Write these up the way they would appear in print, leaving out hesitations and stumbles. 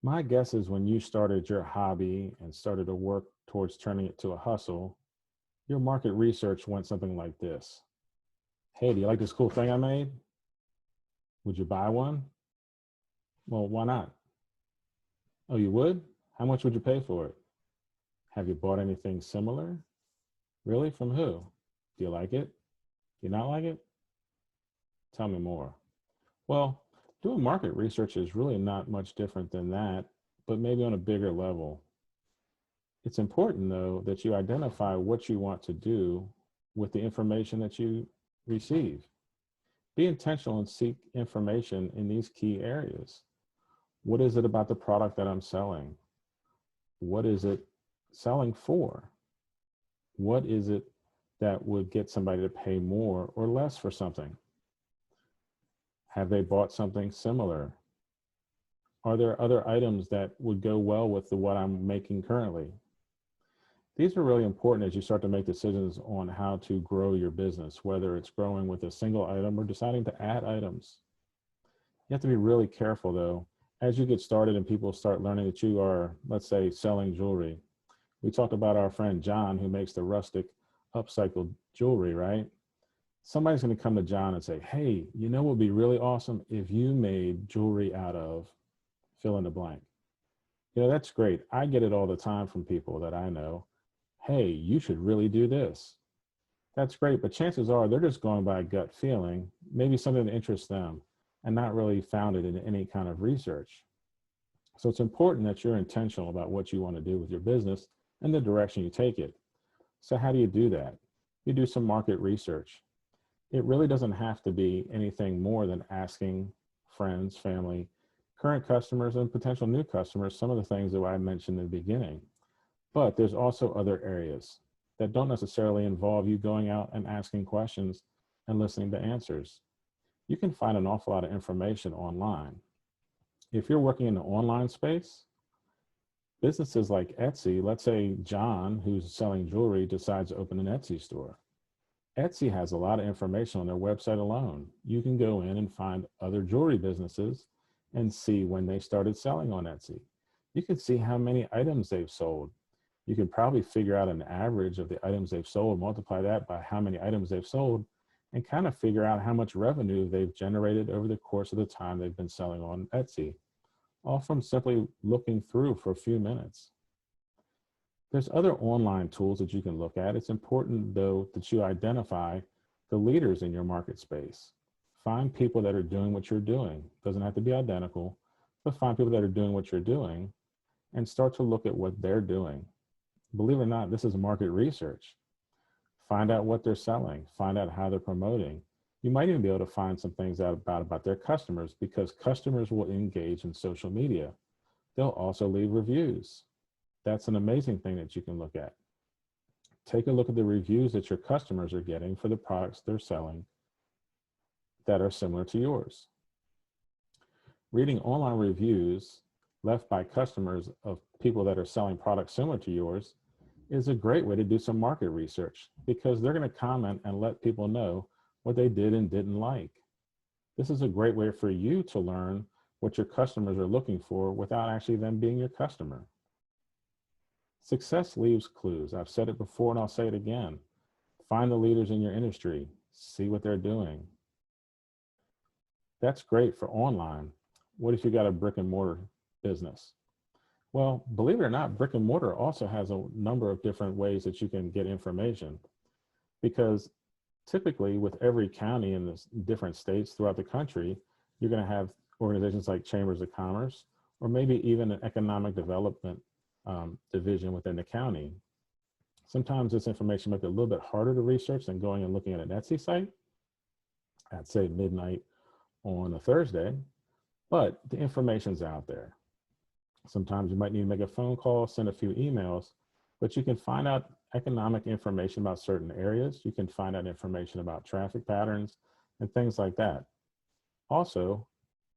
My guess is when you started your hobby and started to work towards turning it to a hustle, your market research went something like this. Hey, do you like this cool thing I made? Would you buy one? Well, why not? Oh, you would? How much would you pay for it? Have you bought anything similar? Really? From who? Do you like it? Do you not like it? Tell me more. Well, doing market research is really not much different than that, but maybe on a bigger level. It's important, though, that you identify what you want to do with the information that you receive. Be intentional and seek information in these key areas. What is it about the product that I'm selling? What is it selling for? What is it that would get somebody to pay more or less for something? Have they bought something similar? Are there other items that would go well with what I'm making currently? These are really important as you start to make decisions on how to grow your business, whether it's growing with a single item or deciding to add items. You have to be really careful though, as you get started and people start learning that you are, let's say, selling jewelry. We talked about our friend John who makes the rustic upcycled jewelry, right? Somebody's going to come to John and say, hey, you know what would be really awesome if you made jewelry out of fill in the blank. You know, that's great. I get it all the time from people that I know. Hey, you should really do this. That's great, but chances are they're just going by a gut feeling, maybe something that interests them and not really founded in any kind of research. So it's important that you're intentional about what you want to do with your business and the direction you take it. So how do you do that? You do some market research. It really doesn't have to be anything more than asking friends, family, current customers, and potential new customers some of the things that I mentioned in the beginning. But there's also other areas that don't necessarily involve you going out and asking questions and listening to answers. You can find an awful lot of information online. If you're working in the online space, businesses like Etsy, let's say John, who's selling jewelry, decides to open an Etsy store. Etsy has a lot of information on their website alone. You can go in and find other jewelry businesses and see when they started selling on Etsy. You can see how many items they've sold. You can probably figure out an average of the items they've sold, multiply that by how many items they've sold, and kind of figure out how much revenue they've generated over the course of the time they've been selling on Etsy, all from simply looking through for a few minutes. There's other online tools that you can look at. It's important, though, that you identify the leaders in your market space. Find people that are doing what you're doing. It doesn't have to be identical, but find people that are doing what you're doing and start to look at what they're doing. Believe it or not, this is market research. Find out what they're selling, find out how they're promoting. You might even be able to find some things out about their customers because customers will engage in social media. They'll also leave reviews. That's an amazing thing that you can look at. Take a look at the reviews that your customers are getting for the products they're selling that are similar to yours. Reading online reviews left by customers of people that are selling products similar to yours is a great way to do some market research because they're going to comment and let people know what they did and didn't like. This is a great way for you to learn what your customers are looking for without actually them being your customer. Success leaves clues. I've said it before and I'll say it again. Find the leaders in your industry, see what they're doing. That's great for online. What if you got a brick and mortar business? Well, believe it or not, brick and mortar also has a number of different ways that you can get information because typically with every county in the different states throughout the country, you're going to have organizations like chambers of commerce or maybe even an economic development division within the county. Sometimes this information might be a little bit harder to research than going and looking at an Etsy site at say midnight on a Thursday, but the information's out there. Sometimes you might need to make a phone call, send a few emails, but you can find out economic information about certain areas. You can find out information about traffic patterns and things like that. Also,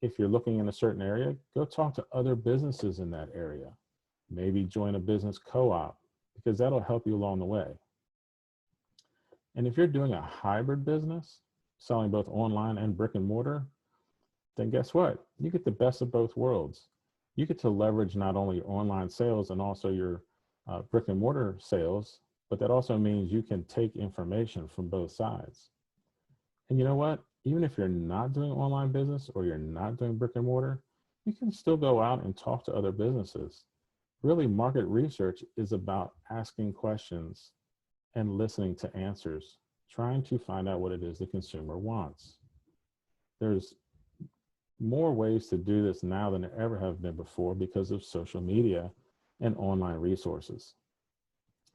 if you're looking in a certain area, go talk to other businesses in that area. Maybe join a business co-op because that'll help you along the way. And if you're doing a hybrid business, selling both online and brick and mortar, then guess what? You get the best of both worlds. You get to leverage not only your online sales and also your brick and mortar sales, but that also means you can take information from both sides. And you know what? Even if you're not doing online business or you're not doing brick and mortar, you can still go out and talk to other businesses. Really, market research is about asking questions and listening to answers, trying to find out what it is the consumer wants. There's more ways to do this now than there ever have been before because of social media and online resources.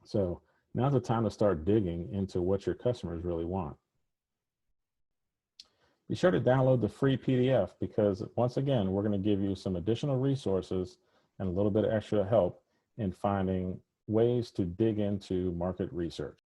So now's the time to start digging into what your customers really want. Be sure to download the free PDF because once again, we're going to give you some additional resources and a little bit of extra help in finding ways to dig into market research.